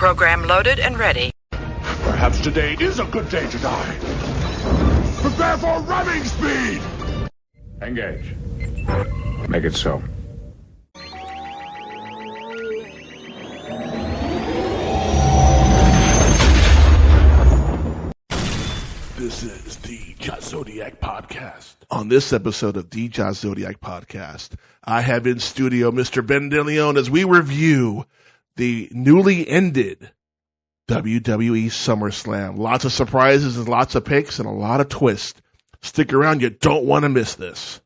Program loaded and ready. Perhaps today is a good day to die. Prepare for running speed! Engage. Make it so. This is the Josh Zodiac Podcast. On this episode of the Josh Zodiac Podcast, I have in studio Mr. Ben DeLeon as we review the newly ended WWE Summer Slam. Lots of surprises and lots of picks and a lot of twists. Stick around, you don't want to miss this.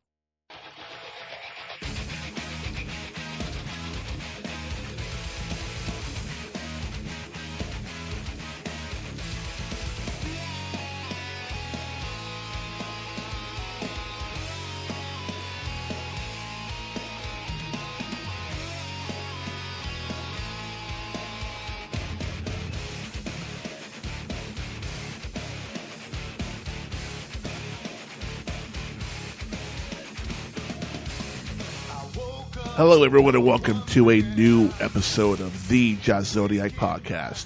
Hello, everyone, and welcome to a new episode of the Josh Zodiac Podcast,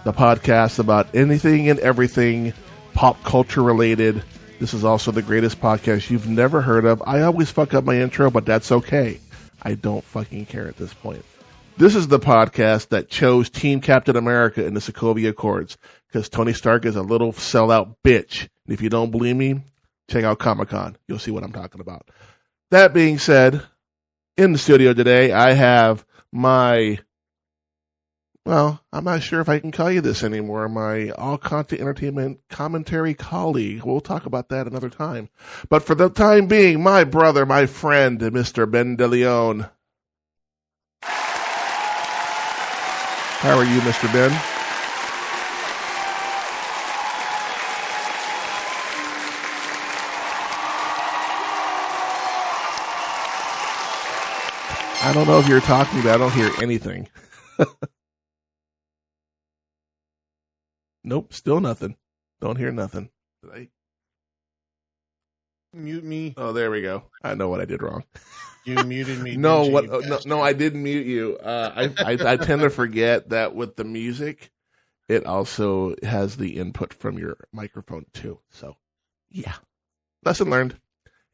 the podcast about anything and everything pop culture related. This is also the greatest podcast you've never heard of. I always fuck up my intro, but that's okay. I don't fucking care at this point. This is the podcast that chose Team Captain America in the Sokovia Accords because Tony Stark is a little sellout bitch. And if you don't believe me, check out Comic-Con. You'll see what I'm talking about. That being said, in the studio today, I have I'm not sure if I can call you this anymore, my all-content entertainment commentary colleague. We'll talk about that another time. But for the time being, my brother, my friend, Mr. Ben DeLeon. How are you, Mr. Ben? I don't know if you're talking, but I don't hear anything. Nope, still nothing. Don't hear nothing. Mute me. Oh, there we go. I know what I did wrong. You muted me. No, I didn't mute you. I tend to forget that with the music, it also has the input from your microphone too. So, yeah, lesson learned.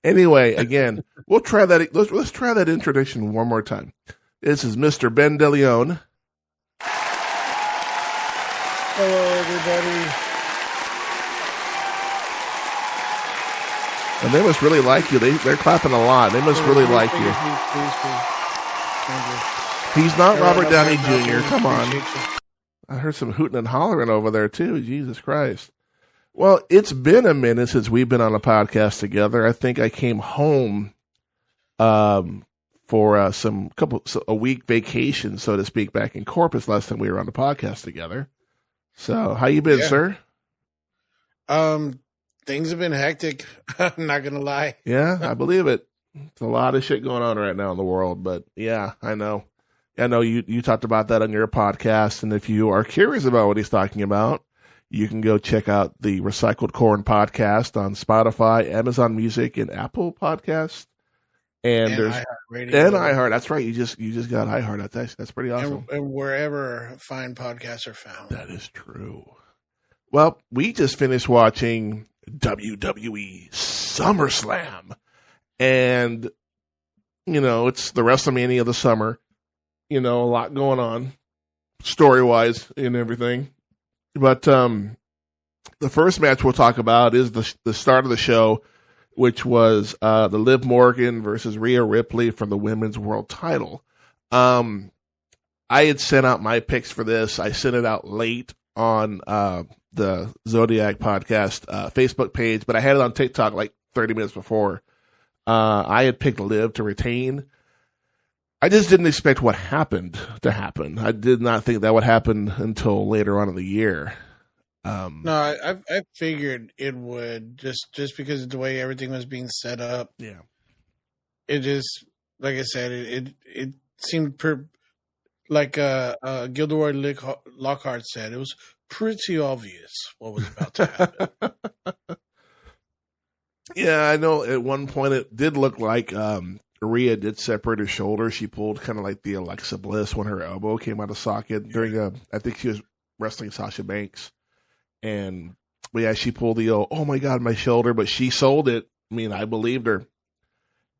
Anyway, again, we'll try that. Let's try that introduction one more time. This is Mr. Ben DeLeon. Hello, everybody. And they must really like you. They're clapping a lot. They must really like you. Please. He's not Robert Downey Jr. Come on. I heard some hooting and hollering over there too. Jesus Christ. Well, it's been a minute since we've been on a podcast together. I think I came home for a week vacation, so to speak, back in Corpus last time we were on the podcast together. So, how you been, sir? Things have been hectic. I'm not gonna lie. Yeah, I believe it. It's a lot of shit going on right now in the world, but yeah, I know. I know you talked about that on your podcast, and if you are curious about what he's talking about, you can go check out the Recycled Corn podcast on Spotify, Amazon Music, and Apple Podcasts. And there's iHeart. That's right. You just got iHeart. That's pretty awesome. And wherever fine podcasts are found. That is true. Well, we just finished watching WWE Summer Slam, and it's the WrestleMania of the summer. A lot going on, story wise and everything. But the first match we'll talk about is the start of the show, which was the Liv Morgan versus Rhea Ripley for the women's world title. I had sent out my picks for this. I sent it out late on the Zodiac Podcast Facebook page, but I had it on TikTok like 30 minutes before. I had picked Liv to retain. I just didn't expect what happened to happen. I did not think that would happen until later on in the year. No, I figured it would just because of the way everything was being set up. Yeah, it just, like I said, it seemed like Gilderoy Lockhart said. It was pretty obvious what was about to happen. Yeah, I know. At one point, it did look like Rhea did separate her shoulder. She pulled kind of like the Alexa Bliss when her elbow came out of socket during I think she was wrestling Sasha Banks. And, but yeah, she pulled the, oh my God, my shoulder, but she sold it. I mean, I believed her.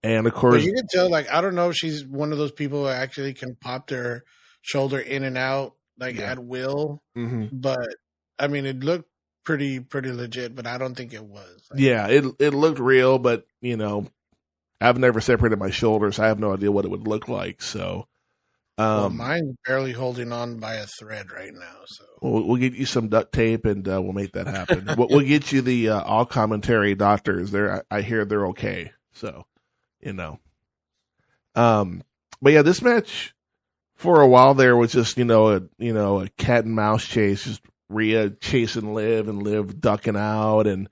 And of course, well, you can tell, like, I don't know if she's one of those people who actually can pop their shoulder in and out, like at will. Mm-hmm. But I mean, it looked pretty legit, but I don't think it was. Like, yeah, it looked real, but you know, I've never separated my shoulders. So I have no idea what it would look like. So, well, mine's barely holding on by a thread right now. So we'll get you some duct tape and we'll make that happen. We'll get you the all commentary doctors. I hear they're okay. So, you know, but yeah, this match for a while there was just a cat and mouse chase, just Rhea chasing Liv and Liv ducking out, and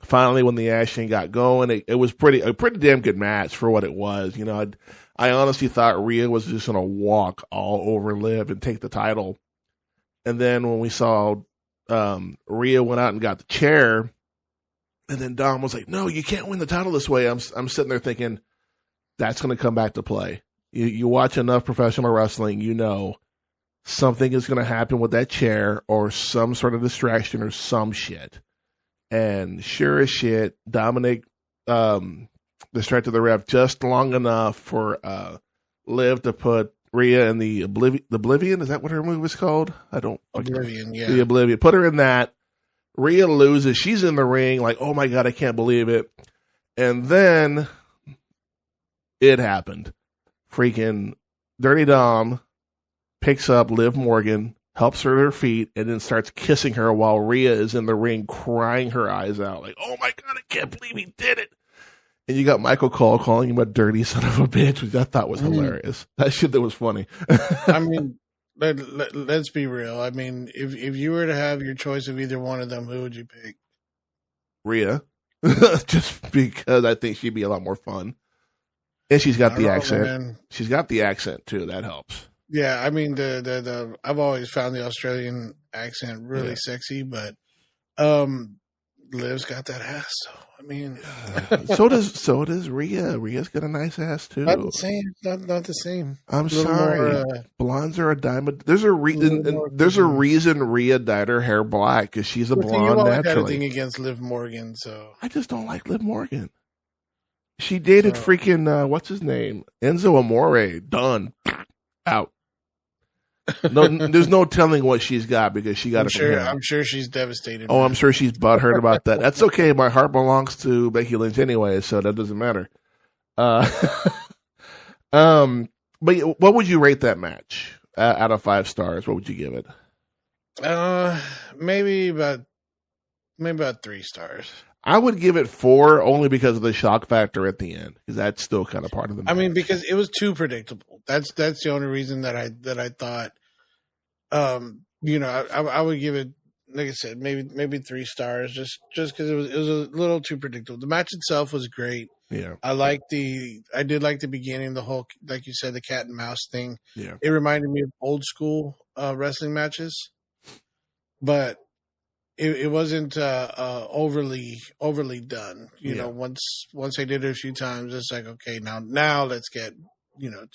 finally when the action got going, it was a pretty damn good match for what it was. You know, I honestly thought Rhea was just gonna walk all over Liv and take the title, and then when we saw Rhea went out and got the chair, and then Dom was like, "No, you can't win the title this way." I'm sitting there thinking that's gonna come back to play. You watch enough professional wrestling, you know something is going to happen with that chair or some sort of distraction or some shit. And sure as shit, Dominic distracted the ref just long enough for Liv to put Rhea in the Oblivion. Is that what her move was called? Oblivion, yeah. The Oblivion. Put her in that. Rhea loses. She's in the ring like, oh my God, I can't believe it. And then it happened. Freaking Dirty Dom picks up Liv Morgan, helps her to her feet, and then starts kissing her while Rhea is in the ring crying her eyes out like, oh my God, I can't believe he did it. And you got Michael Cole calling him a dirty son of a bitch, which I thought was hilarious. That shit that was funny. I mean, let's be real. I mean, if you were to have your choice of either one of them, who would you pick? Rhea. Just because I think she'd be a lot more fun. And she's got the accent. Man. She's got the accent too. That helps. Yeah, I mean the I've always found the Australian accent really sexy, but Liv's got that ass. So I mean, so does Rhea. Rhea's got a nice ass too. Not the same. Not the same. I'm sorry. Blondes are a diamond. There's a reason. There's a reason Rhea dyed her hair black because she's a blonde you naturally. Had a thing against Liv Morgan, so I just don't like Liv Morgan. She dated freaking what's his name, Enzo Amore. Done. Out. No, there's no telling what she's got because she got it from him. I'm sure she's devastated. Oh, I'm sure she's butthurt about that. That's okay. My heart belongs to Becky Lynch anyway, so that doesn't matter. But what would you rate that match out of 5 stars? What would you give it? Maybe about 3 stars. I would give it 4 only because of the shock factor at the end, because that's still kind of part of the match. I mean, because it was too predictable. That's the only reason that I thought, I would give it, like I said, maybe 3 stars, just because it was a little too predictable. The match itself was great. Yeah, I did like the beginning, the whole, like you said, the cat and mouse thing. Yeah, it reminded me of old school wrestling matches, but it wasn't overly done. You know, once they did it a few times, it's like, okay, now let's get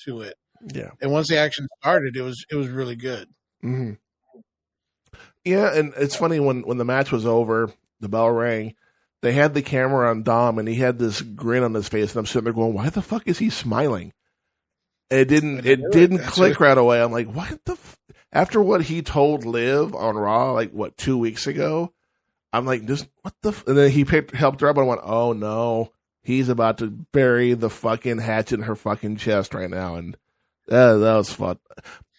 to it. Yeah. And once the action started, it was really good. Mm-hmm. Yeah, and it's funny when the match was over, the bell rang. They had the camera on Dom, and he had this grin on his face, and I'm sitting there going, "Why the fuck is he smiling?" And it didn't click right away. I'm like, "What the?" After what he told Liv on Raw, like 2 weeks ago, I'm like, "Just what the?" And then he helped her up, and I went, "Oh no, he's about to bury the fucking hatchet in her fucking chest right now." And that was fun.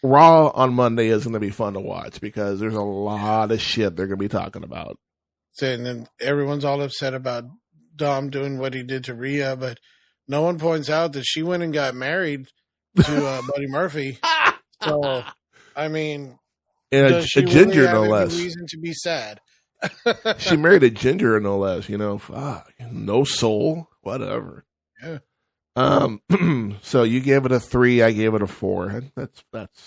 Raw on Monday is going to be fun to watch because there's a lot of shit they're going to be talking about. And then everyone's all upset about Dom doing what he did to Rhea, but no one points out that she went and got married to Buddy Murphy. So, I mean, and does she a ginger, really have no any less. reason to be sad? She married a ginger, no less. Fuck, no soul, whatever. Yeah. So you gave it a 3, I gave it a 4.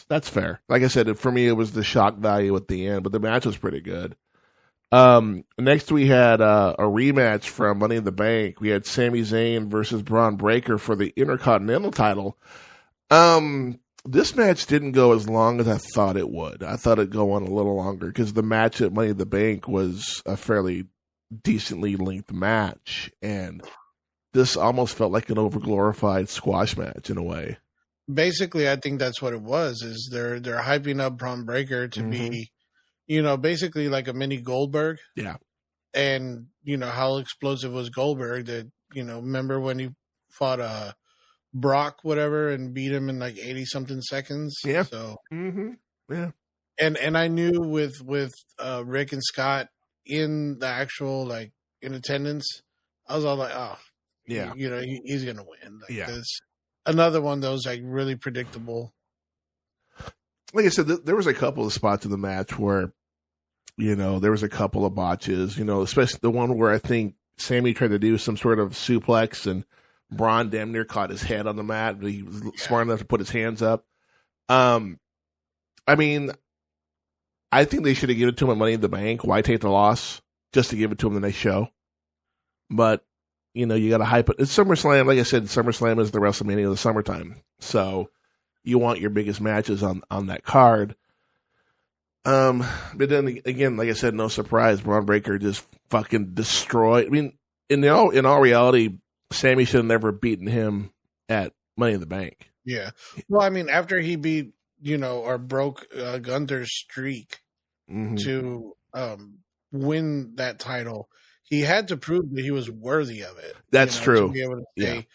That's fair. Like I said, for me, it was the shock value at the end, but the match was pretty good. Next we had a rematch from Money in the Bank. We had Sami Zayn versus Braun Breaker for the Intercontinental title. This match didn't go as long as I thought it would. I thought it'd go on a little longer because the match at Money in the Bank was a fairly decently length match, and this almost felt like an overglorified squash match in a way. Basically, I think that's what it was. Is they're hyping up Braun Breaker to be, basically like a mini Goldberg. Yeah, and how explosive was Goldberg? That remember when he fought Brock, whatever, and beat him in like 80 something seconds. Yeah. So yeah, and I knew with Rick and Scott in the actual in attendance, I was all like, oh yeah, he's gonna win. Yeah. It's another one that was like really predictable. Like I said, there was a couple of spots in the match where, there was a couple of botches, especially the one where I think Sammy tried to do some sort of suplex and Braun damn near caught his head on the mat, but he was smart enough to put his hands up. I mean, I think they should have given it to him at Money in the Bank. Why take the loss just to give it to him the next show? But, you got to hype it. It's SummerSlam. Like I said, SummerSlam is the WrestleMania of the summertime. So you want your biggest matches on that card. But then again, like I said, no surprise. Braun Breaker just fucking destroyed. I mean, in all reality, Sammy should have never beaten him at Money in the Bank. Yeah. Well, I mean, after he beat, or broke Gunther's streak to win that title, he had to prove that he was worthy of it. That's true. To be able to say,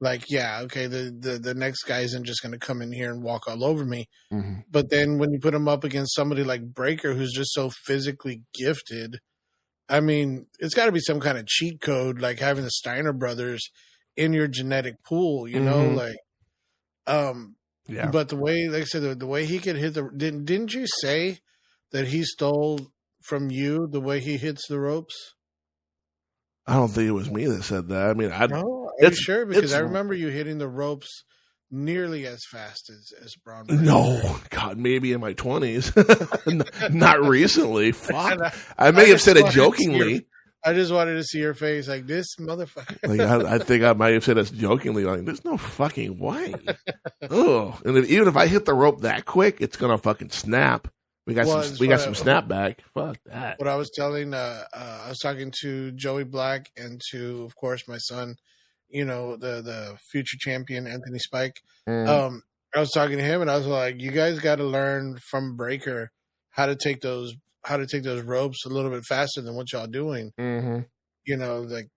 okay, the next guy isn't just going to come in here and walk all over me. Mm-hmm. But then when you put him up against somebody like Breaker, who's just so physically gifted, I mean, it's got to be some kind of cheat code, like having the Steiner brothers in your genetic pool, Yeah. But the way, like I said, the way he could hit didn't you say that he stole from you the way he hits the ropes? I don't think it was me that said that. I mean, No, are you sure? Because I remember you hitting the ropes nearly as fast as Braun Breaker. No, God, maybe in my 20s. Not recently. Fuck. I may have said it jokingly. I just wanted to see your face like, this motherfucker. Like, I think I might have said this jokingly. Like, there's no fucking way. Oh, and even if I hit the rope that quick, it's gonna fucking snap. We got some snapback. Fuck that. What I was telling, I was talking to Joey Black and to, of course, my son. The future champion Anthony Spike. I was talking to him, and I was like, "You guys got to learn from Breaker how to take those ropes a little bit faster than what y'all doing." Like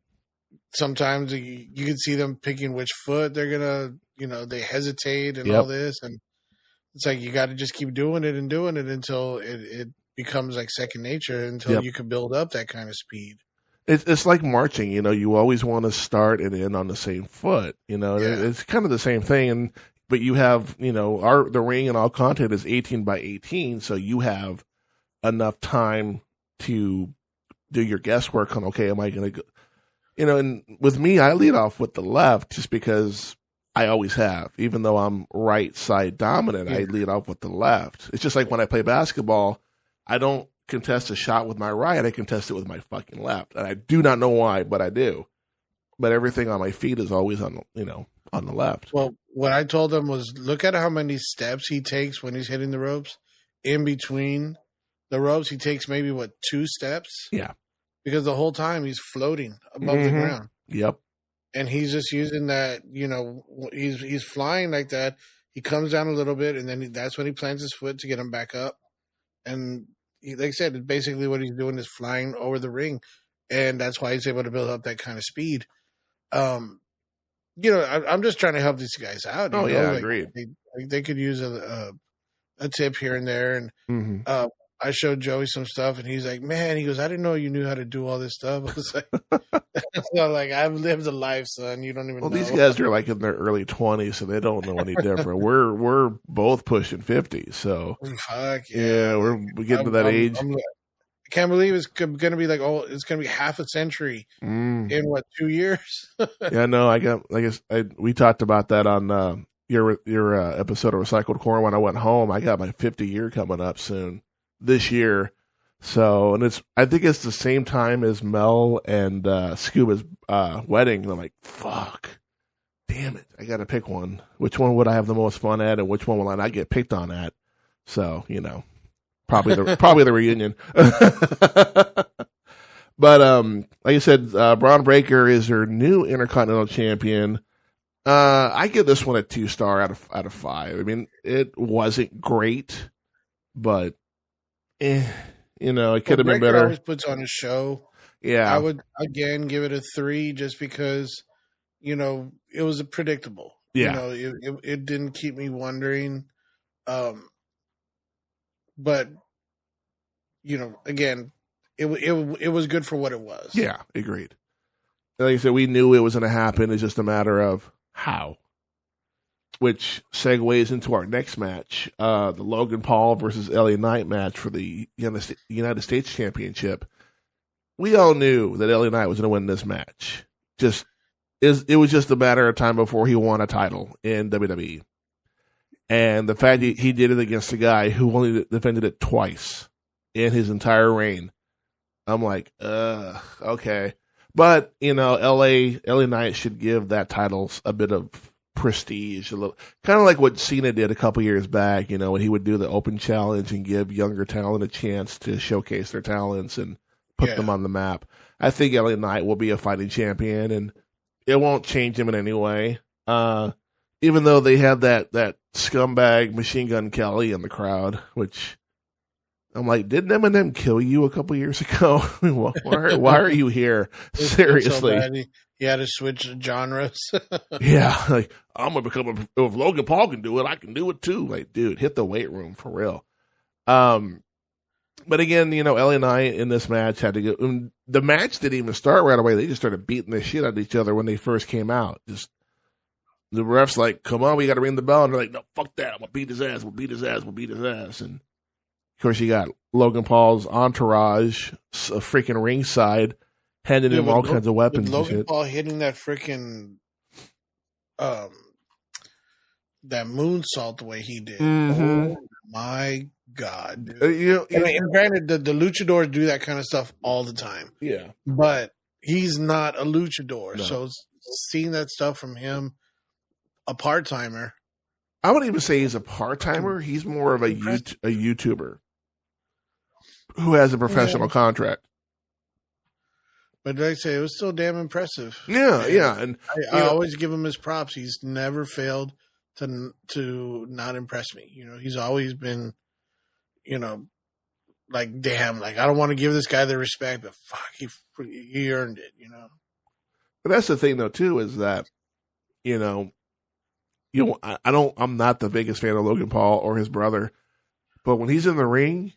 sometimes you can see them picking which foot they're gonna, they hesitate and all this, and it's like you got to just keep doing it until it becomes like second nature, until you can build up that kind of speed. It's like marching, you always want to start and end on the same foot, It's kind of the same thing, but you have, the ring and all content is 18 by 18, so you have enough time to do your guesswork on, okay, am I going to go, and with me, I lead off with the left just because I always have, even though I'm right side dominant, I lead off with the left. It's just like when I play basketball, I don't contest a shot with my right, I contest it with my fucking left. And I do not know why, but I do. But everything on my feet is always on the left. Well, what I told him was, look at how many steps he takes when he's hitting the ropes. In between the ropes, he takes maybe 2 steps? Yeah. Because the whole time he's floating above the ground. Yep. And he's just using that, he's flying like that. He comes down a little bit, and then that's when he plants his foot to get him back up. And like I said, basically what he's doing is flying over the ring, and that's why he's able to build up that kind of speed. I'm just trying to help these guys out. Agreed. They could use a tip here and there, and I showed Joey some stuff, and he's like, "Man," he goes, "I didn't know you knew how to do all this stuff." I was like, so like, "I've lived a life, son. You don't even know." Well, these guys are like in their early 20s, so they don't know any different. We're both pushing 50, so fuck yeah, we're getting to that age. I can't believe it's going to be like, it's going to be half a century in 2 years? Yeah, no, we talked about that on your episode of Recycled Corn when I went home. I got my 50 year coming up soon this year. So, and I think it's the same time as Mel and Scuba's wedding. And I'm like, fuck, damn it, I got to pick one. Which one would I have the most fun at, and which one will I not get picked on at? So, probably the reunion. But like I said, Braun Breaker is her new Intercontinental Champion. I give this one a 2-star out of 5. I mean, it wasn't great, but it could have been better. Always puts on a show. Yeah, I would again give it a 3 just because it was predictable. Yeah, it didn't keep me wondering. But again, it was good for what it was. Yeah, agreed. Like I said, we knew it was going to happen. It's just a matter of how. Which segues into our next match, the Logan Paul versus LA Knight match for the United States Championship. We all knew that LA Knight was going to win this match. It was just a matter of time before he won a title in WWE. And the fact he did it against a guy who only defended it twice in his entire reign, I'm like, okay. But, LA Knight should give that title a bit of prestige, a little, kind of like what Cena did a couple years back, when he would do the open challenge and give younger talent a chance to showcase their talents and put them on the map. I think LA Knight will be a fighting champion, and it won't change him in any way. Even though they had that scumbag Machine Gun Kelly in the crowd, which I'm like, didn't Eminem kill you a couple years ago? Why are you here? Seriously. So he had to switch genres. Yeah, like, I'm going to become if Logan Paul can do it, I can do it too. Like, dude, hit the weight room for real. But again, LA Knight in this match had to go. The match didn't even start right away. They just started beating the shit out of each other when they first came out. Just the ref's like, come on, we got to ring the bell. And they're like, no, fuck that. We'll beat his ass. We'll beat his ass. We'll beat his ass. And of course, you got Logan Paul's entourage, a freaking ringside, handing him all kinds of weapons. With Logan Paul hitting that freaking that moonsault the way he did. Mm-hmm. Oh my God, dude. And granted, the luchadors do that kind of stuff all the time. Yeah, but he's not a luchador, no. So seeing that stuff from him, a part timer. I wouldn't even say he's a part timer. He's more of a YouTuber who has a professional contract. But like I say, it was still damn impressive. Yeah. And I always give him his props. He's never failed to not impress me. He's always been, like, damn, like, I don't want to give this guy the respect, but fuck, he earned it, But that's the thing, though, too, is that, I'm not the biggest fan of Logan Paul or his brother, but when he's in the ring,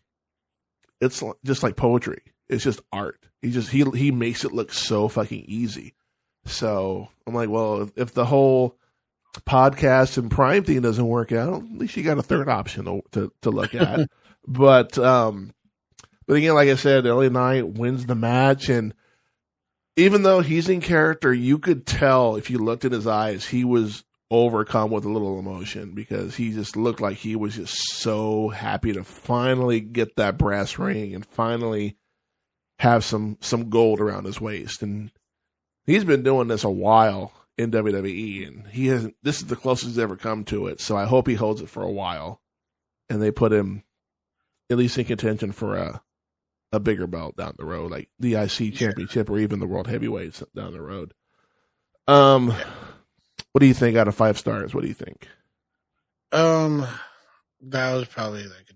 it's just like poetry. It's just art. He makes it look so fucking easy. So I'm like, well, if the whole podcast and Prime thing doesn't work out, at least you got a third option to look at. But again, like I said, LA Knight wins the match, and even though he's in character, you could tell if you looked in his eyes, he was overcome with a little emotion because he just looked like he was just so happy to finally get that brass ring and finally have some gold around his waist. And he's been doing this a while in WWE, and this is the closest he's ever come to it. So I hope he holds it for a while, and they put him at least in contention for a bigger belt down the road, like the IC championship or even the world heavyweights down the road. What do you think out of 5 stars? What do you think? That was probably like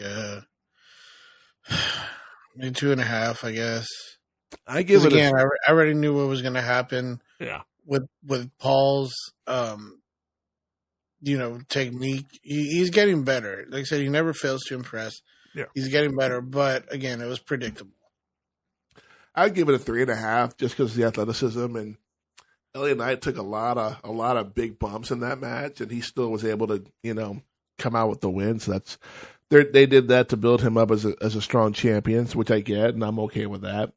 a maybe 2.5, I guess. I give it again. I already knew what was going to happen. Yeah. With Paul's, technique, he's getting better. Like I said, he never fails to impress. Yeah. He's getting better, but again, it was predictable. I'd give it a 3.5 just because of the athleticism, and LA Knight took a lot of big bumps in that match, and he still was able to, come out with the win. So they did that to build him up as a strong champion, which I get, and I'm okay with that.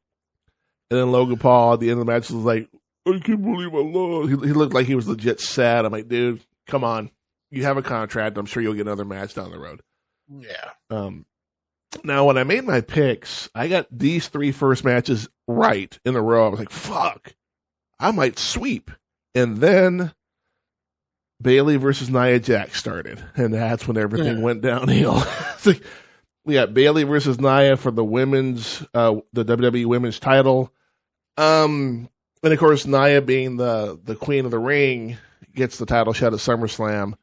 And then Logan Paul at the end of the match was like, I can't believe I lost. He looked like he was legit sad. I'm like, dude, come on. You have a contract. I'm sure you'll get another match down the road. Yeah. Now, when I made my picks, I got these 3 first matches right in a row. I was like, fuck, I might sweep. And then Bayley versus Nia Jax started, and that's when everything went downhill. Like, we got Bayley versus Nia for the women's, the WWE women's title. And of course, Nia being the queen of the ring gets the title shot at SummerSlam.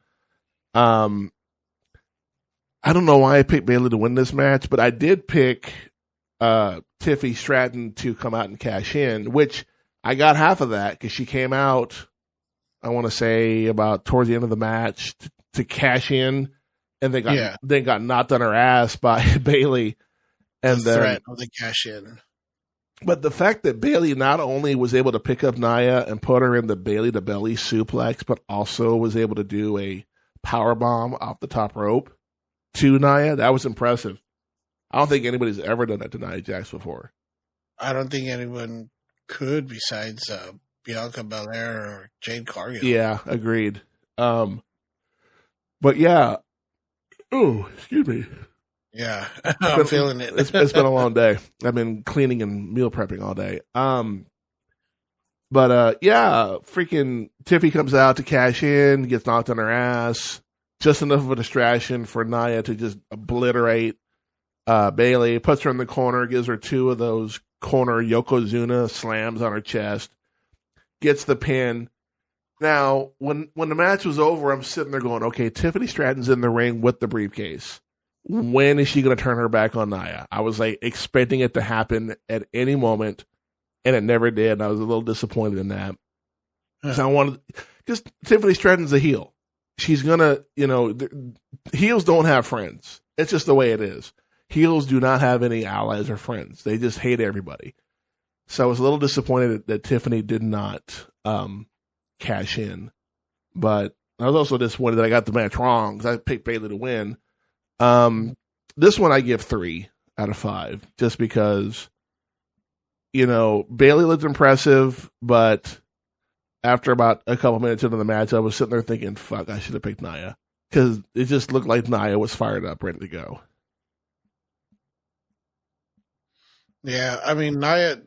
I don't know why I picked Bayley to win this match, but I did pick Tiffany Stratton to come out and cash in, which I got half of that because she came out, I want to say, about towards the end of the match to cash in, and then got knocked on her ass by Bayley. And the threat of the cash in. But the fact that Bayley not only was able to pick up Nia and put her in the Bayley to belly suplex, but also was able to do a power bomb off the top rope to Nia, that was impressive. I don't think anybody's ever done that to Nia Jax before. I don't think anyone could besides Bianca Belair or Jade Cargill. Yeah, agreed. But yeah. Oh, excuse me. Yeah, I'm feeling it. It's been a long day. I've been cleaning and meal prepping all day. But yeah, freaking Tiffy comes out to cash in, gets knocked on her ass. Just enough of a distraction for Nia to just obliterate Bayley. Puts her in the corner, gives her 2 of those corner Yokozuna slams on her chest. Gets the pin. Now, when the match was over, I'm sitting there going, okay, Tiffany Stratton's in the ring with the briefcase. When is she going to turn her back on Nia? I was like expecting it to happen at any moment, and it never did. I was a little disappointed in that. So because Tiffany Stratton's a heel. She's going to, heels don't have friends. It's just the way it is. Heels do not have any allies or friends. They just hate everybody. So I was a little disappointed that Tiffany did not cash in. But I was also disappointed that I got the match wrong because I picked Bayley to win. This one I give 3 out of 5 just because, Bayley looked impressive, but after about a couple minutes into the match, I was sitting there thinking, fuck, I should have picked Nia. Because it just looked like Nia was fired up, ready to go. Yeah, I mean, Nia,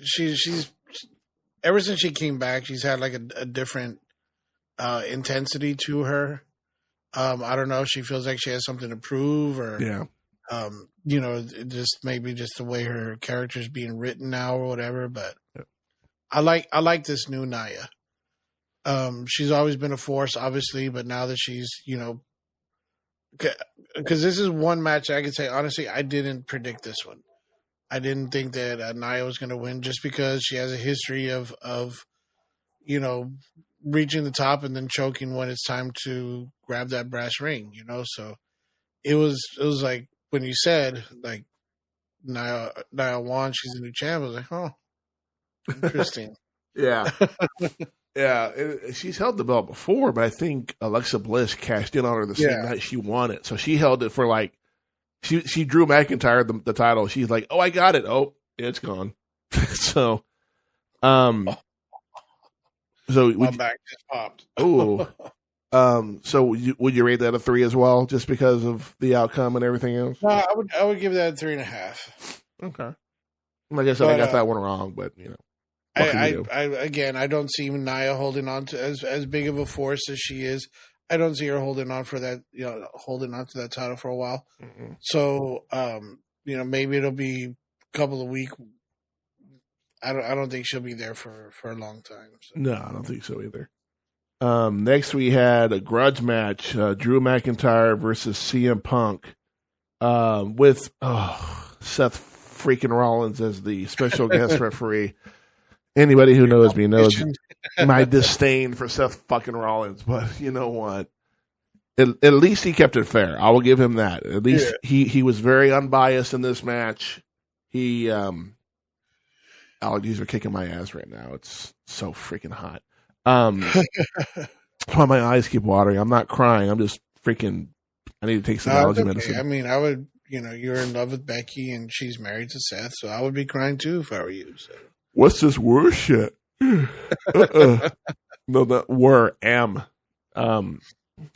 she's ever since she came back, she's had like a different intensity to her. I don't know if she feels like she has something to prove or, just maybe just the way her character's being written now or whatever, but I like this new Nia. She's always been a force, obviously, but now that she's, because this is one match I could say, honestly, I didn't predict this one. I didn't think that Nia was going to win just because she has a history of reaching the top and then choking when it's time to grab that brass ring, So it was like when you said like Nia won, she's a new champ. I was like, oh. Interesting. Yeah. She's held the belt before, but I think Alexa Bliss cashed in on her the same night she won it. So she held it for like, she Drew McIntyre the title. She's like, oh, I got it. Oh, it's gone. So my back just popped. Oh. So would you rate that a 3 as well, just because of the outcome and everything else? No, I would give that a 3.5. Okay. Like I said, I got that one wrong, but I don't see Nia holding on to as big of a force as she is. I don't see her holding on for that, holding on to that title for a while. Mm-hmm. So, maybe it'll be a couple of weeks. I don't think she'll be there for a long time. So. No, I don't think so either. Next we had a grudge match, Drew McIntyre versus CM Punk, with Seth freaking Rollins as the special guest referee. Anybody who knows me knows my disdain for Seth fucking Rollins, but you know what? At least he kept it fair. I will give him that. At least he was very unbiased in this match. Allergies are kicking my ass right now. It's so freaking hot. That's why my eyes keep watering. I'm not crying. I'm just freaking. I need to take some allergy medicine. I mean, I would. You're in love with Becky and she's married to Seth, so I would be crying too if I were you. So. What's this word shit? No, that were am.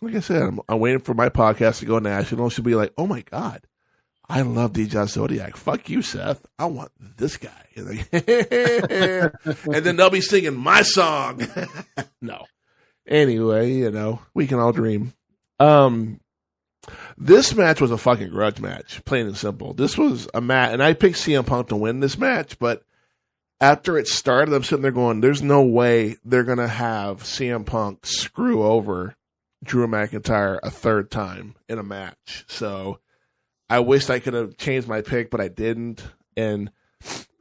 like I said, I'm waiting for my podcast to go national. She'll be like, "Oh my God, I love the Josh Zodiac. Fuck you, Seth. I want this guy." And then they'll be singing my song. No. Anyway, we can all dream. This match was a fucking grudge match, plain and simple. This was a match, and I picked CM Punk to win this match, but after it started, I'm sitting there going, there's no way they're going to have CM Punk screw over Drew McIntyre a third time in a match. So I wished I could have changed my pick, but I didn't. And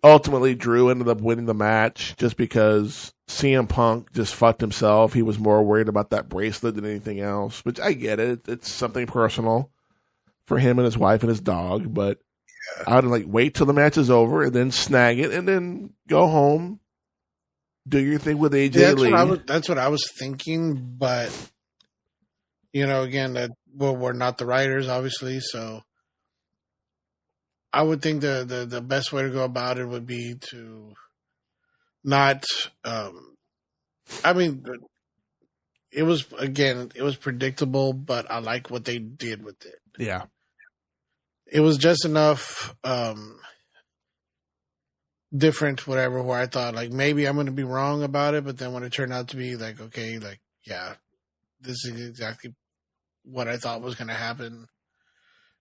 ultimately, Drew ended up winning the match just because CM Punk just fucked himself. He was more worried about that bracelet than anything else, which I get it. It's something personal for him and his wife and his dog, but I would wait till the match is over and then snag it and then go home, do your thing with AJ Lee. That's what I was thinking, but again, we're not the writers, obviously, so I would think the best way to go about it would be to not. It was predictable, but I like what they did with it. Yeah. It was just enough different, whatever, where I thought, maybe I'm going to be wrong about it, but then when it turned out to be okay, yeah, this is exactly what I thought was going to happen.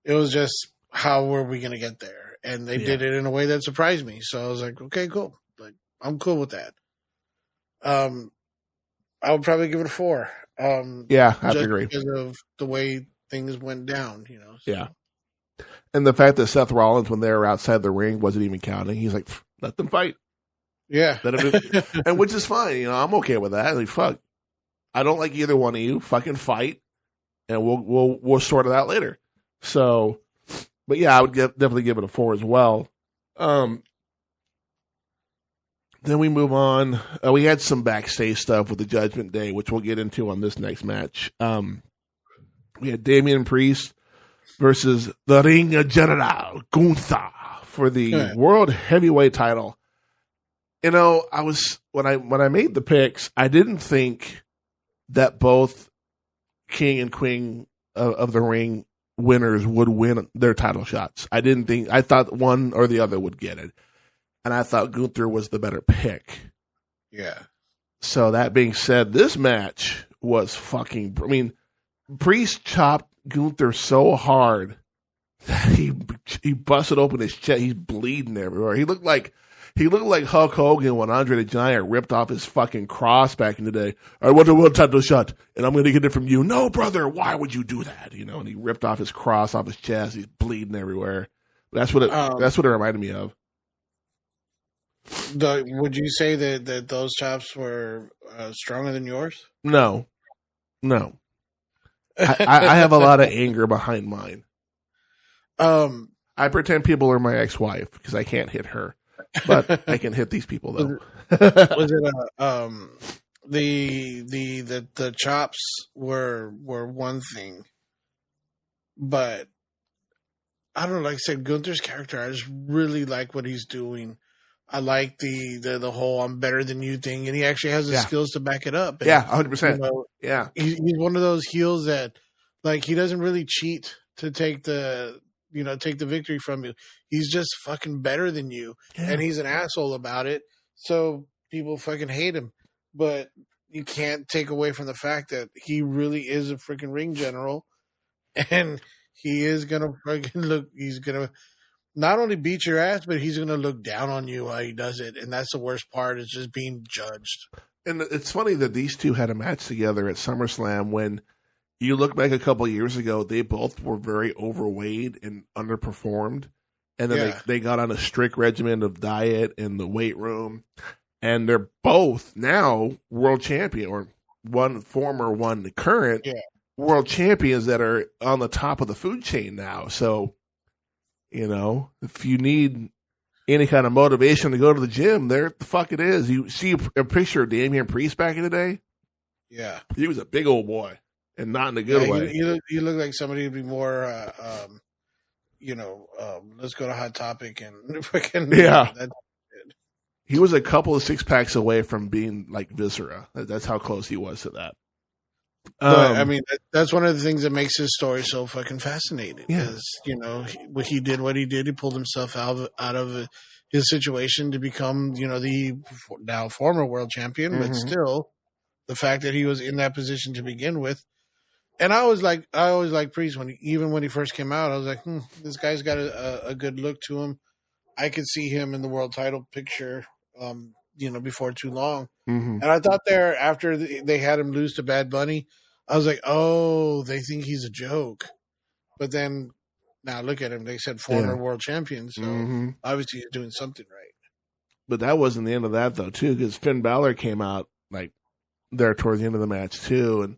It was just, how were we going to get there? And they did it in a way that surprised me. So I was like, okay, cool. I'm cool with that. I would probably give it a 4. Yeah, I agree. Because of the way things went down, So. Yeah. And the fact that Seth Rollins, when they were outside the ring, wasn't even counting. He's like, let them fight. Yeah. And which is fine. I'm okay with that. Fuck. I don't like either one of you. Fucking fight. And we'll sort it out later. So, but yeah, I would definitely give it a 4 as well. Then we move on. We had some backstage stuff with the Judgment Day, which we'll get into on this next match. We had Damian Priest versus the Ring General Gunther for the World Heavyweight title. I was when I made the picks, I didn't think that both King and Queen of the Ring winners would win their title shots. I thought one or the other would get it. And I thought Gunther was the better pick. Yeah. So that being said, this match was Priest chopped Gunther so hard that he busted open his chest. He's bleeding everywhere. He looked like Hulk Hogan when Andre the Giant ripped off his fucking cross back in the day. I want a world title shot, and I'm going to get it from you. No, brother, why would you do that? And he ripped off his cross off his chest. He's bleeding everywhere. That's what it reminded me of. Would you say that those chops were stronger than yours? No. I have a lot of anger behind mine. I pretend people are my ex-wife because I can't hit her, but I can hit these people though. Was it the chops were one thing, but I don't know. Like I said, Gunther's character, I just really like what he's doing. I like the whole "I'm better than you" thing, and he actually has the skills to back it up. And, 100%. Yeah, he's one of those heels that, he doesn't really cheat to take the victory from you. He's just fucking better than you, and he's an asshole about it. So people fucking hate him, but you can't take away from the fact that he really is a freaking ring general, and he is gonna fucking look. He's gonna not only beat your ass, but he's going to look down on you while he does it. And that's the worst part, is just being judged. And it's funny that these two had a match together at SummerSlam. When you look back a couple of years ago, they both were very overweight and underperformed. And then they got on a strict regimen of diet in the weight room. And they're both now world champion, or one former, one current world champions that are on the top of the food chain now. So, if you need any kind of motivation to go to the gym, there the fuck it is. You see a picture of Damian Priest back in the day? Yeah. He was a big old boy, and not in a good way. You look like somebody who'd be more, let's go to Hot Topic and freaking. Yeah. He was a couple of 6-packs away from being like Viscera. That's how close he was to that. But I mean, that's one of the things that makes his story so fucking fascinating. Yeah. Is he did what he did. He pulled himself out of his situation to become the now former world champion, but still the fact that he was in that position to begin with. And I always like Priest even when he first came out. I was like, this guy's got a good look to him. I could see him in the world title picture, before too long. And I thought after they had him lose to Bad Bunny, I was like, oh, they think he's a joke. But then now look at him. They said former world champion. So obviously he's doing something right. But that wasn't the end of that, though, too, because Finn Balor came out like there towards the end of the match, too. And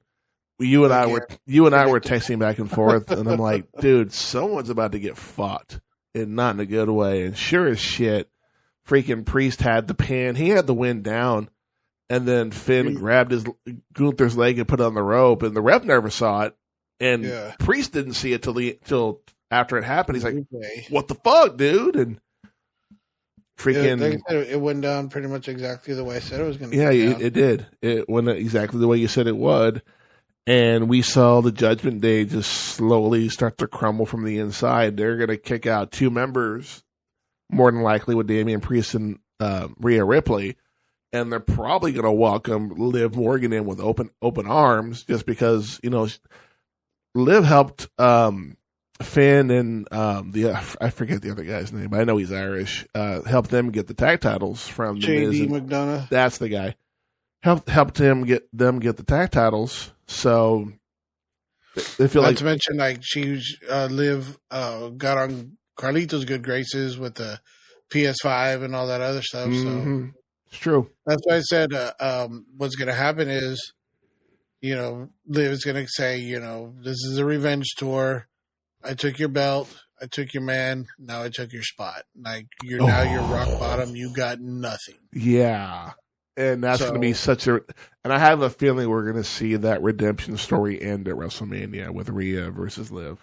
you and I were texting back and forth. And I'm like, dude, someone's about to get fought, and not in a good way. And sure as shit, freaking Priest had the pin. He had the win down. And then Finn grabbed Gunther's leg and put it on the rope, and the ref never saw it. And Priest didn't see it till after it happened. He's like, "What the fuck, dude?" And freaking, it went down pretty much exactly the way I said it was going to. Yeah, it did. It went exactly the way you said it would. And we saw the Judgment Day just slowly start to crumble from the inside. They're going to kick out 2 members, more than likely, with Damian Priest and Rhea Ripley. And they're probably going to welcome Liv Morgan in with open arms, just because Liv helped Finn and I forget the other guy's name, but I know he's Irish. Helped them get the tag titles from JD McDonough. That's the guy. Helped him get the tag titles. So they feel not to mention, like, Liv got on Carlito's good graces with the PS5 and all that other stuff. So. It's true. That's why I said what's going to happen is, Liv is going to say, this is a revenge tour. I took your belt. I took your man. Now I took your spot. Like, you're rock bottom. You got nothing. Yeah. And that's going to be and I have a feeling we're going to see that redemption story end at WrestleMania with Rhea versus Liv.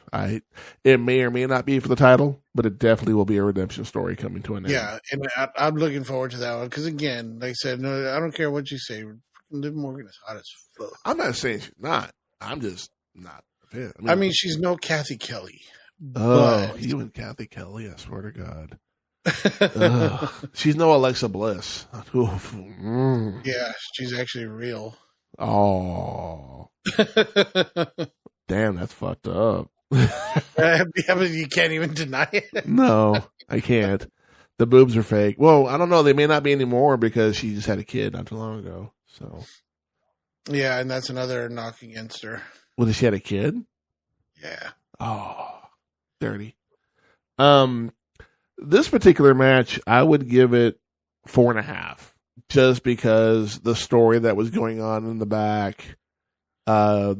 It may or may not be for the title, but it definitely will be a redemption story coming to an end. Yeah, and I'm looking forward to that one because, again, like I said, no, I don't care what you say. Liv Morgan is hot as fuck. I'm not saying she's not. I'm just not a fan. I mean, she's no Kathy Kelly. Oh, you and Kathy Kelly, I swear to God. She's no Alexa Bliss. Yeah, she's actually real. Oh. Damn, that's fucked up. Yeah, but you can't even deny it. No, I can't. The boobs are fake. Well, I don't know. They may not be anymore because she just had a kid not too long ago. So. Yeah, and that's another knock against her. Well, she had a kid? Yeah. Oh, dirty. This particular match, I would give it 4.5, just because the story that was going on in the back.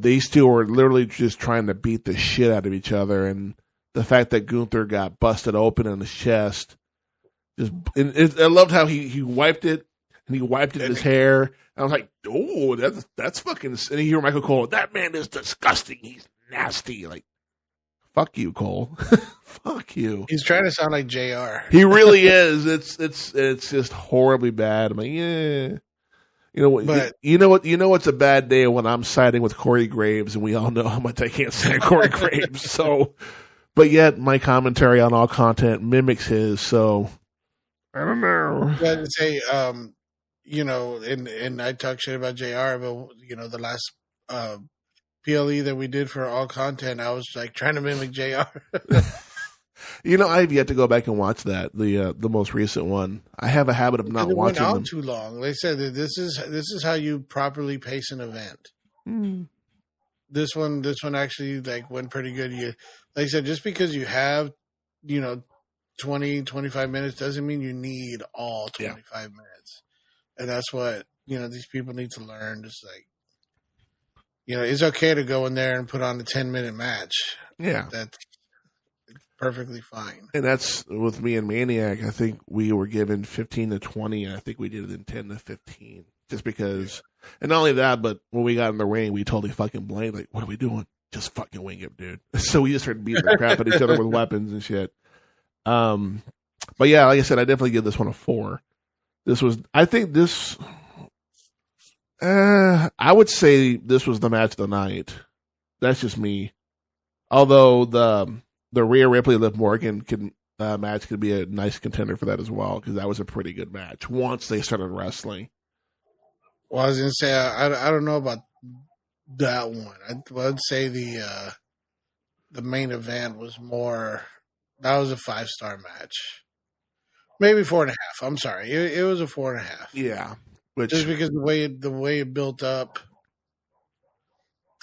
These two were literally just trying to beat the shit out of each other, and the fact that Gunther got busted open in his chest. I loved how he wiped it, and he wiped it in his hair. And I was like, oh, that's fucking. And you hear Michael Cole, that man is disgusting. He's nasty. Like, fuck you, Cole. Fuck you. He's trying to sound like JR. He really is. It's just horribly bad. I'm like, yeah. You know what? But, you know what's a bad day when I'm siding with Corey Graves, and we all know how much I can't stand Corey Graves. So, but yet my commentary on all content mimics his. So I don't know. I would say, and I talk shit about JR, but the last PLE that we did for all content, I was like trying to mimic JR. I've yet to go back and watch that, the most recent one. I have a habit of not watching them. It went out too long. They said that this is how you properly pace an event. Mm. This one actually went pretty good. Like I said, just because you have 20, 25 minutes doesn't mean you need all 25 minutes. And that's what these people need to learn. Just it's okay to go in there and put on a 10-minute match. Yeah, that's perfectly fine. And that's with me and Maniac. I think we were given 15 to 20, and I think we did it in 10 to 15. Just because, and not only that, but when we got in the ring, we totally fucking blamed. Like, what are we doing? Just fucking wing it, dude. So we just started beating the crap at each other with weapons and shit. But yeah, like I said, I definitely give this one a 4. I think this I would say this was the match of the night. That's just me. Although the Rhea Ripley Liv Morgan match could be a nice contender for that as well, because that was a pretty good match once they started wrestling. Well, I was gonna say I don't know about that one. I'd say the main event was more. That was a 5-star match. Maybe 4.5. I'm sorry, it was a 4.5. Yeah, just because the way it built up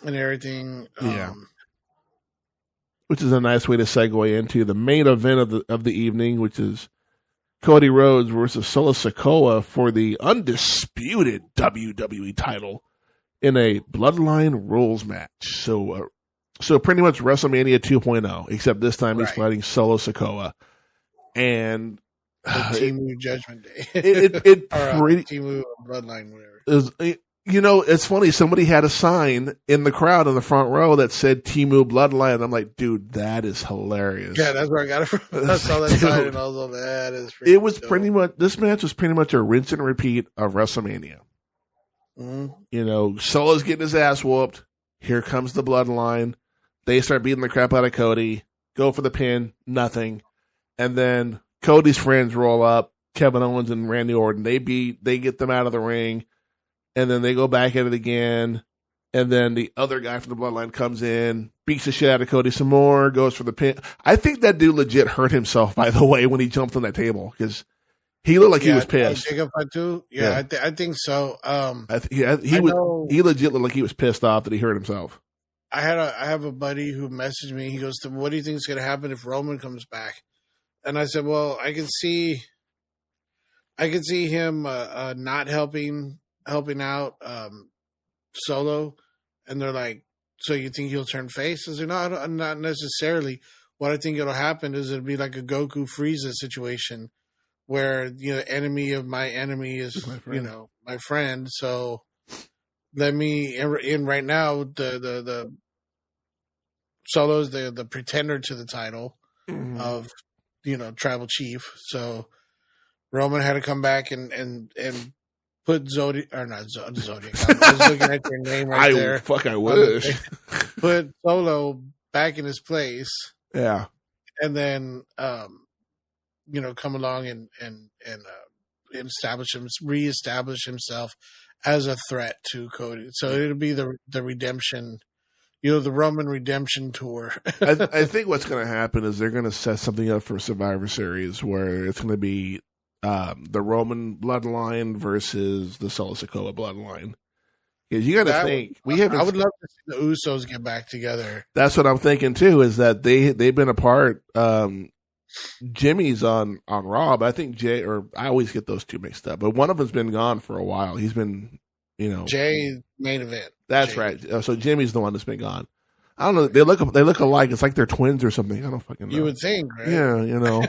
and everything. Yeah. Which is a nice way to segue into the main event of the evening, which is Cody Rhodes versus Solo Sikoa for the undisputed WWE title in a Bloodline Rules match. So pretty much WrestleMania 2.0, except this time he's fighting Solo Sikoa. And Team Judgment Day. It pretty Team Bloodline, whatever. It's funny. Somebody had a sign in the crowd in the front row that said Temu Bloodline. I'm like, dude, that is hilarious. Yeah, that's where I got it from. I saw that sign and I was like, that is it was dope. Pretty much, this match was pretty much a rinse and repeat of WrestleMania. Mm-hmm. Solo's getting his ass whooped. Here comes the Bloodline. They start beating the crap out of Cody. Go for the pin. Nothing. And then Cody's friends roll up. Kevin Owens and Randy Orton. They get them out of the ring. And then they go back at it again. And then the other guy from the Bloodline comes in, beats the shit out of Cody some more, goes for the pin. I think that dude legit hurt himself, by the way, when he jumped on that table, because he looked like he was pissed. Yeah, I think so. He legit looked like he was pissed off that he hurt himself. I have a buddy who messaged me. He goes, "What do you think is going to happen if Roman comes back?" And I said, "Well, I can see him not helping out Solo." And they're like, "So you think he'll turn face?" I said, "No, not necessarily. What I think it'll happen is it'll be like a Goku Frieza situation where, enemy of my enemy is, my friend. So let me in right now, the Solo's the pretender to the title of, Tribal Chief. So Roman had to come back and put Zodiac. I was looking at your name right there. I wish. Put Solo back in his place. Yeah. And then, come along and reestablish himself as a threat to Cody. So it'll be the redemption, the Roman redemption tour. I think what's going to happen is they're going to set something up for Survivor Series where it's going to be the Roman bloodline versus the Solo Sikoa bloodline. Because you got to think, I would love to see the Usos get back together. That's what I'm thinking too. Is that they've been apart. Jimmy's on Raw, but I think Jay, or I always get those two mixed up. But one of them's been gone for a while. He's been, Jay main event. That's Jay. Right. So Jimmy's the one that's been gone. I don't know. They look alike. It's like they're twins or something. I don't fucking know. You would think, right? Yeah,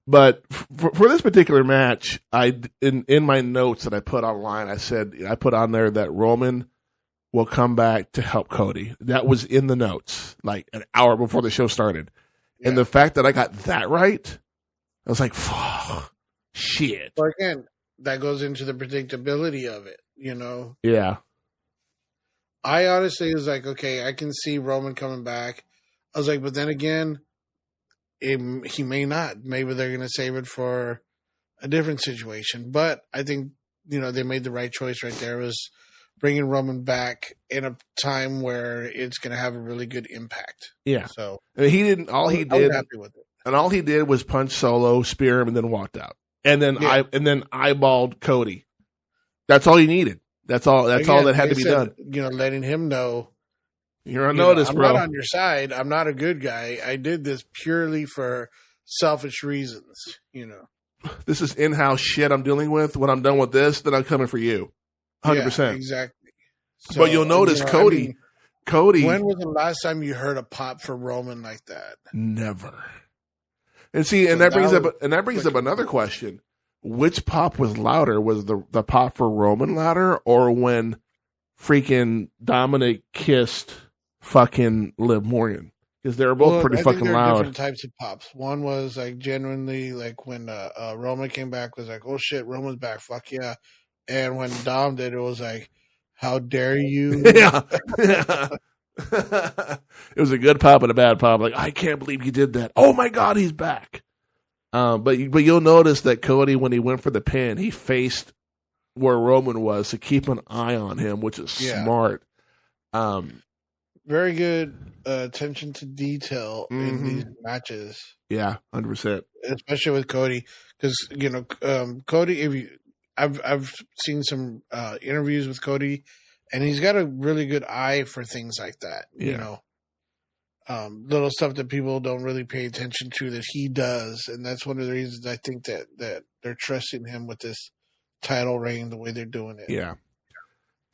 But for this particular match, in my notes that I put online, I put on there that Roman will come back to help Cody. That was in the notes, like an hour before the show started. Yeah. And the fact that I got that right, I was like, fuck, shit. But again, that goes into the predictability of it, Yeah. I honestly was like, okay, I can see Roman coming back. I was like, but then again, he may not. Maybe they're going to save it for a different situation. But I think, they made the right choice right there, was bringing Roman back in a time where it's going to have a really good impact. Yeah. So I mean, I was happy with it. And all he did was punch Solo, spear him, and then walked out. And then eyeballed Cody. That's all he needed. That's all that had to be done. Letting him know, you're on notice, bro. I'm not on your side. I'm not a good guy. I did this purely for selfish reasons, This is in-house shit I'm dealing with. When I'm done with this, then I'm coming for you. 100%. Yeah, exactly. So, but you'll notice Cody. When was the last time you heard a pop for Roman like that? Never. And see, and that brings up another question. Which pop was louder? Was the pop for Roman louder, or when freaking Dominic kissed fucking Liv Morgan? Because they were both pretty fucking loud. Different types of pops. One was like genuinely like when Roman came back, was like, oh shit, Roman's back, fuck yeah. And when Dom did, it was like, how dare you? Yeah. It was a good pop and a bad pop. Like, I can't believe you did that. Oh my God, he's back. But you'll notice that Cody, when he went for the pin, he faced where Roman was to keep an eye on him, which is smart. Very good attention to detail in these matches. Yeah, 100%. Especially with Cody, because Cody. I've seen some interviews with Cody, and he's got a really good eye for things like that. Yeah. Little stuff that people don't really pay attention to that he does, and that's one of the reasons I think that they're trusting him with this title reign the way they're doing it. Yeah.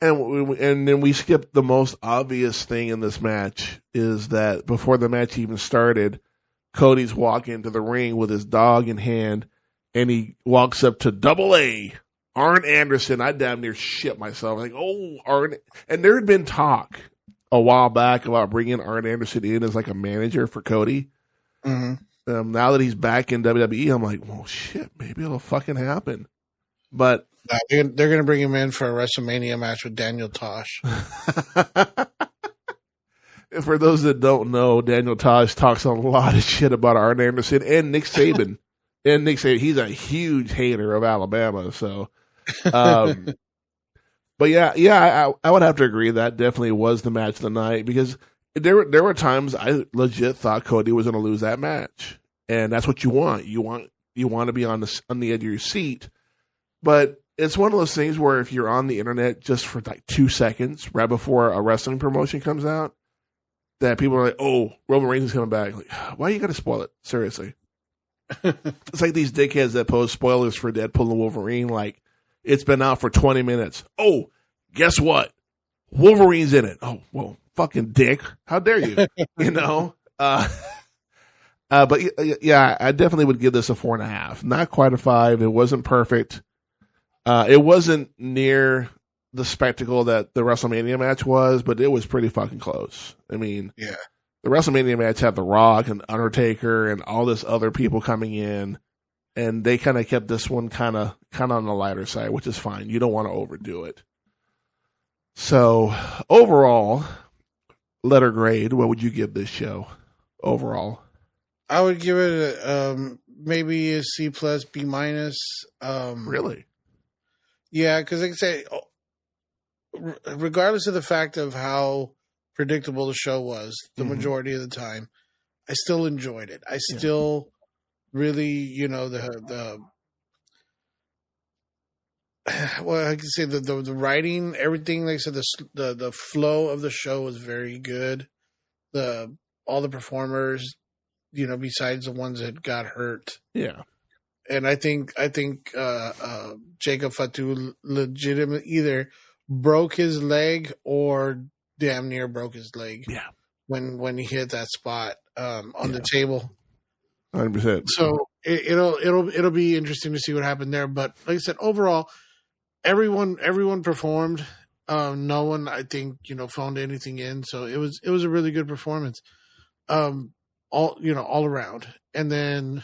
And then we skipped the most obvious thing in this match is that before the match even started, Cody's walking to the ring with his dog in hand, and he walks up to Double A, Arn Anderson. I damn near shit myself. Like, oh, Arn. And there had been talk a while back about bringing Arn Anderson in as like a manager for Cody. Mm-hmm. Now that he's back in WWE, I'm like, well, shit, maybe it'll fucking happen. But they're going to bring him in for a WrestleMania match with Daniel Tosh. For those that don't know, Daniel Tosh talks a lot of shit about Arn Anderson and Nick Saban. And Nick Saban, he's a huge hater of Alabama. So, but yeah, I would have to agree that definitely was the match of the night because there were times I legit thought Cody was going to lose that match, and that's what you want. You want to be on the edge of your seat, but it's one of those things where if you're on the internet just for like 2 seconds right before a wrestling promotion comes out, that people are like, "Oh, Roman Reigns is coming back." Like, why you got to spoil it? Seriously. It's like these dickheads that post spoilers for Deadpool and Wolverine. Like, it's been out for 20 minutes. Oh, guess what? Wolverine's in it. Oh, well, fucking dick. How dare you? But yeah, I definitely would give this a 4.5. Not quite a 5. It wasn't perfect. It wasn't near the spectacle that the WrestleMania match was, but it was pretty fucking close. I mean, yeah. The WrestleMania match had The Rock and Undertaker and all this other people coming in, and they kind of kept this one kind of on the lighter side, which is fine. You don't want to overdo it. So overall, letter grade, what would you give this show overall? I would give it maybe a C plus, B minus. Really? Yeah, because like I say, regardless of the fact of how predictable the show was the majority of the time, I still enjoyed it. I still really, the well, I can say the writing, everything, like I said, the flow of the show was very good. All the performers, besides the ones that got hurt. Yeah. And I think Jacob Fatu legitimately either broke his leg or damn near broke his leg. Yeah. When he hit that spot on the table. 100%. So it'll be interesting to see what happened there. But like I said, overall, everyone performed. No one, I think, phoned anything in. So it was a really good performance. All around. And then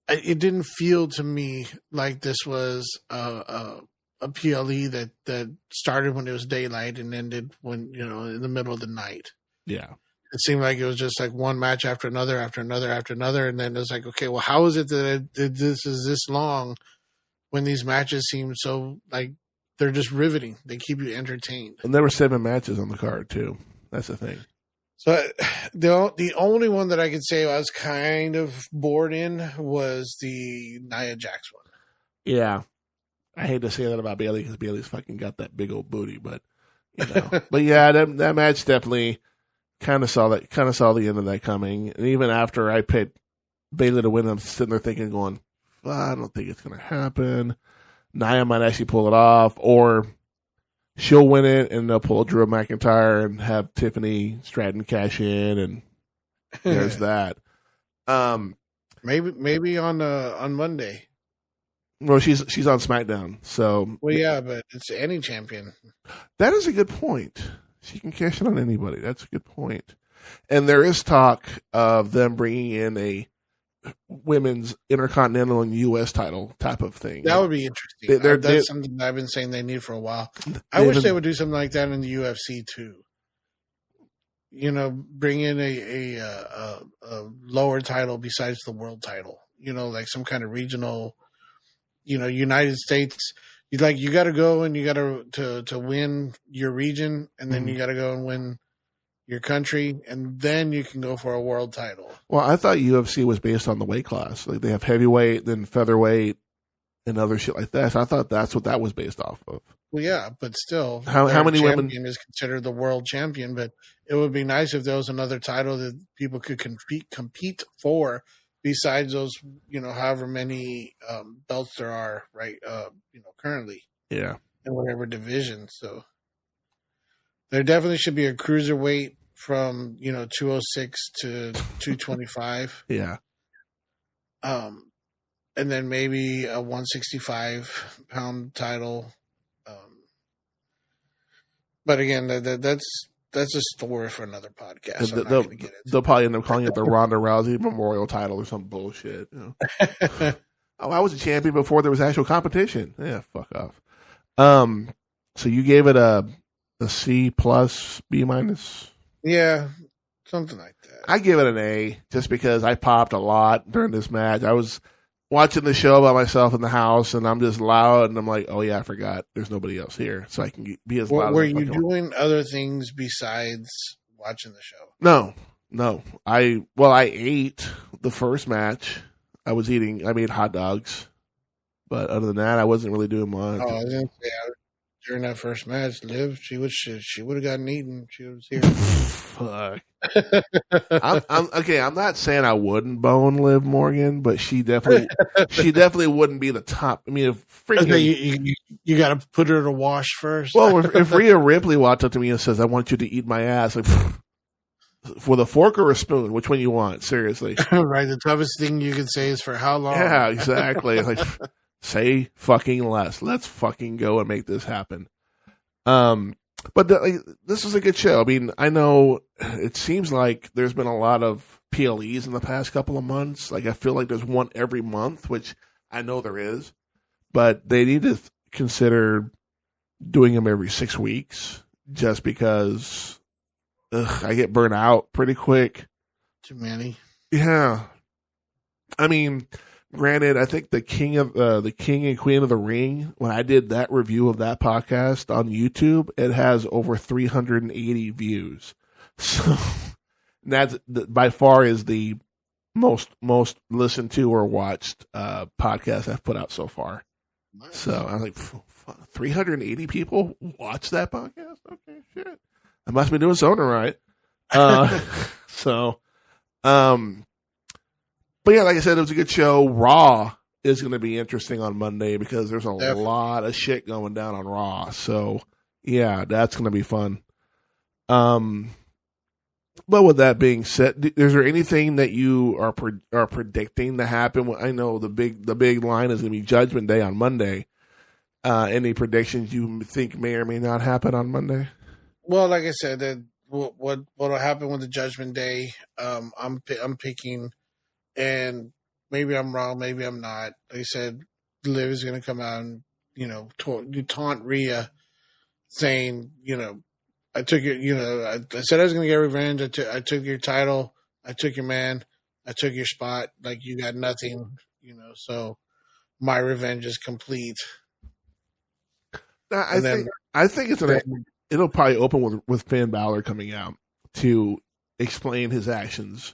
it didn't feel to me like this was a PLE that started when it was daylight and ended when, in the middle of the night. Yeah. It seemed like it was just like one match after another, after another, after another. And then it's like, okay, well, how is it that this is this long when these matches seem so like they're just riveting? They keep you entertained. And there were 7 matches on the card too. That's the thing. So the only one that I could say I was kind of bored in was the Nia Jax one. Yeah. I hate to say that about Bayley because Bayley's fucking got that big old booty, but but yeah, that match definitely kind of saw the end of that coming. And even after I picked Bayley to win, I'm sitting there thinking, going, well, I don't think it's going to happen. Nia might actually pull it off, or she'll win it and they'll pull Drew McIntyre and have Tiffany Stratton cash in, and there's that. Maybe on Monday. Well, she's on SmackDown, so. Well, yeah, but it's any champion. That is a good point. She can cash in on anybody. That's a good point. And there is talk of them bringing in a women's Intercontinental and U.S. title type of thing. That would be interesting. That's something I've been saying they need for a while. I wish they would do something like that in the UFC too. Bring in a lower title besides the world title. Like some kind of regional. United States. You got to go and you got to win your region, and then you got to go and win your country, and then you can go for a world title. Well, I thought UFC was based on the weight class. Like they have heavyweight, then featherweight, and other shit like that. So I thought that's what that was based off of. Well, yeah, but still, how many women is considered the world champion? But it would be nice if there was another title that people could compete for. Besides those, however many belts there are, right? Currently, yeah, in whatever division. So there definitely should be a cruiserweight from 206 to 225. Yeah. And then maybe a 165-pound title. But again, that's a story for another podcast. They'll probably end up calling it the Ronda Rousey Memorial Title or some bullshit. Oh, I was a champion before there was actual competition. Yeah, fuck off. So you gave it a C plus, B minus? Yeah, something like that. I give it an A just because I popped a lot during this match. I was watching the show by myself in the house, and I'm just loud, and I'm like, oh yeah, I forgot there's nobody else here, so I can be as loud. Were you doing other things besides watching the show? No. I ate the first match. I made hot dogs, but other than that, I wasn't really doing much. Oh, I was gonna say, during that first match, Liv, she would have gotten eaten. She was here. Fuck. I'm not saying I wouldn't bone Liv Morgan, but she definitely wouldn't be the top. I mean, if freaking, you got to put her to wash first. Well, if Rhea Ripley walked up to me and says, "I want you to eat my ass," like, with a fork or a spoon, which one you want? Seriously, right? The toughest thing you can say is for how long? Yeah, exactly. Like, say fucking less. Let's fucking go and make this happen. But this is a good show. I mean, I know it seems like there's been a lot of PLEs in the past couple of months. Like, I feel like there's one every month, which I know there is. But they need to consider doing them every 6 weeks just because I get burnt out pretty quick. Too many. Yeah. I mean, granted, I think the king and queen of the ring, when I did that review of that podcast on YouTube, it has over 380 views. So that's by far is the most listened to or watched podcast I've put out so far. Nice. So I was like, 380 people watch that podcast? Okay, shit. I must be doing something right. But yeah, like I said, it was a good show. Raw is going to be interesting on Monday because there's a lot of shit going down on Raw. So yeah, that's going to be fun. But with that being said, is there anything that you are predicting to happen? I know the big line is going to be Judgment Day on Monday. Any predictions you think may or may not happen on Monday? Well, like I said, that what'll happen with the Judgment Day? I'm picking, and maybe I'm wrong, maybe I'm not. They said Liv is going to come out and taunt Rhea, saying I took your I said I was going to get revenge. I took your title. I took your man. I took your spot. Like, you got nothing. So my revenge is complete. I think it'll probably open with Finn Balor coming out to explain his actions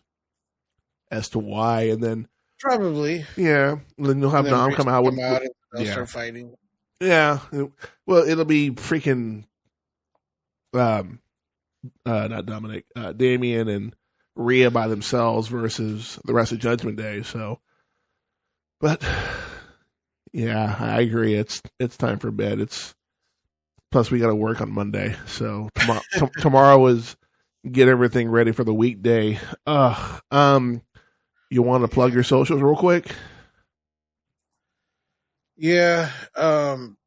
as to why, and then probably and then you'll have Dom come out and they'll start fighting. Yeah, well, it'll be freaking not Dominic, Damian and Rhea by themselves versus the rest of Judgment Day. So, but yeah, I agree. It's time for bed. Plus we got to work on Monday. So tomorrow is get everything ready for the weekday. You want to plug your socials real quick? Yeah. Hold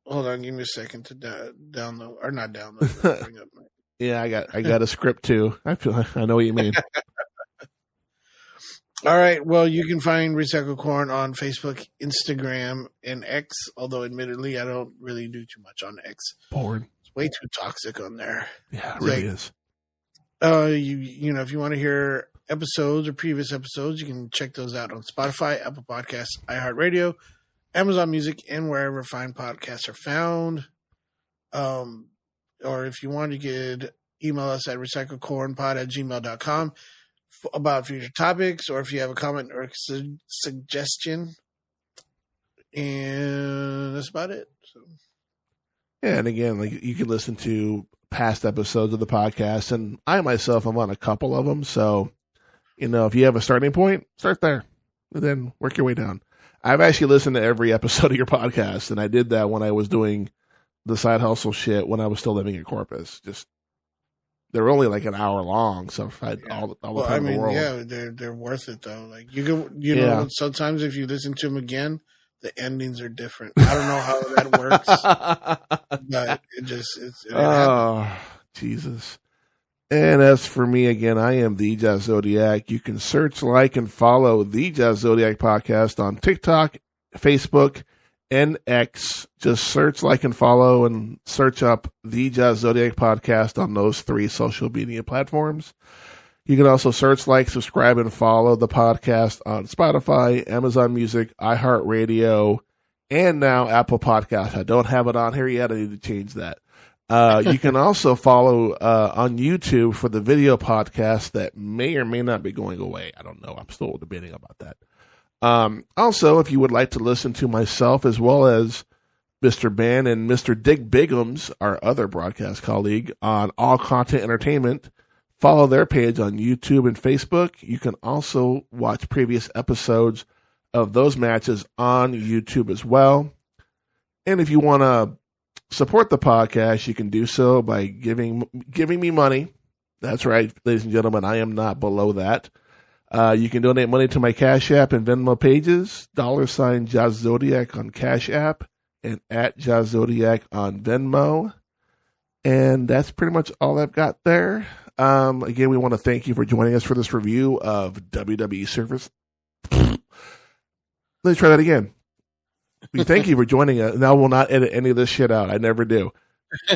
on, give me a second to download or not download. Bring up Yeah, I got a script too. I know what you mean. All right. Well, you can find Recycle Corn on Facebook, Instagram, and X. Although, admittedly, I don't really do too much on X. Bored. It's way too toxic on there. Yeah, it really is. You know, if you want to hear episodes or previous episodes, you can check those out on Spotify, Apple Podcasts, iHeartRadio, Amazon Music, and wherever fine podcasts are found. Or if you want, you could email us at recyclecornpod@gmail.com about future topics, or if you have a comment or suggestion. And that's about it. So. Yeah, and again, like you can listen to past episodes of the podcast, and I myself am on a couple of them. So, you know, if you have a starting point, start there, and then work your way down. I've actually listened to every episode of your podcast, and I did that when I was doing the side hustle shit when I was still living in Corpus. Just they're only like an hour long, so if I had all the time in the world. Yeah, they're worth it though. Like you know, sometimes if you listen to them again, the endings are different. I don't know how that works, but it happens. Jesus. And as for me, again, I am the Josh Zodiac. You can search, like, and follow the Josh Zodiac Podcast on TikTok, Facebook, and X. Just search, like, and follow, and search up the Josh Zodiac Podcast on those 3 social media platforms. You can also search, like, subscribe, and follow the podcast on Spotify, Amazon Music, iHeartRadio, and now Apple Podcasts. I don't have it on here yet. I need to change that. You can also follow on YouTube for the video podcast that may or may not be going away. I don't know. I'm still debating about that. Also, if you would like to listen to myself as well as Mr. Ben and Mr. Dick Bigums, our other broadcast colleague, on All Content Entertainment, follow their page on YouTube and Facebook. You can also watch previous episodes of those matches on YouTube as well. And if you want to support the podcast, you can do so by giving me money. That's right, ladies and gentlemen, I am not below that. You can donate money to my Cash App and Venmo pages, $ Josh Zodiac on Cash App and at Josh Zodiac on Venmo. And that's pretty much all I've got there. Again, we want to thank you for joining us for this review of WWE Service. Let me try that again. We thank you for joining us. Now we'll not edit any of this shit out. I never do.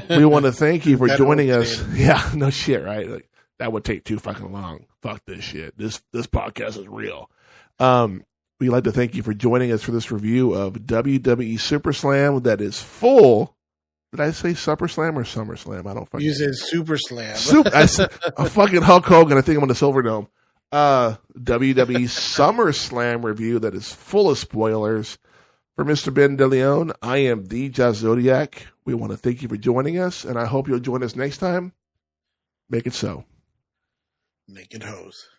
We want to thank you for joining us. Yeah, no shit, right? Like, that would take too fucking long. Fuck this shit. This podcast is real. We'd like to thank you for joining us for this review of WWE Super Slam that is full. Did I say Super Slam or Summer Slam? I don't fucking. You said Super Slam. I'm fucking Hulk Hogan. I think I'm on the Silverdome. WWE Summer Slam review that is full of spoilers. For Mr. Ben DeLeon, I am the Josh Zodiac. We want to thank you for joining us, and I hope you'll join us next time. Make it so. Make it hose.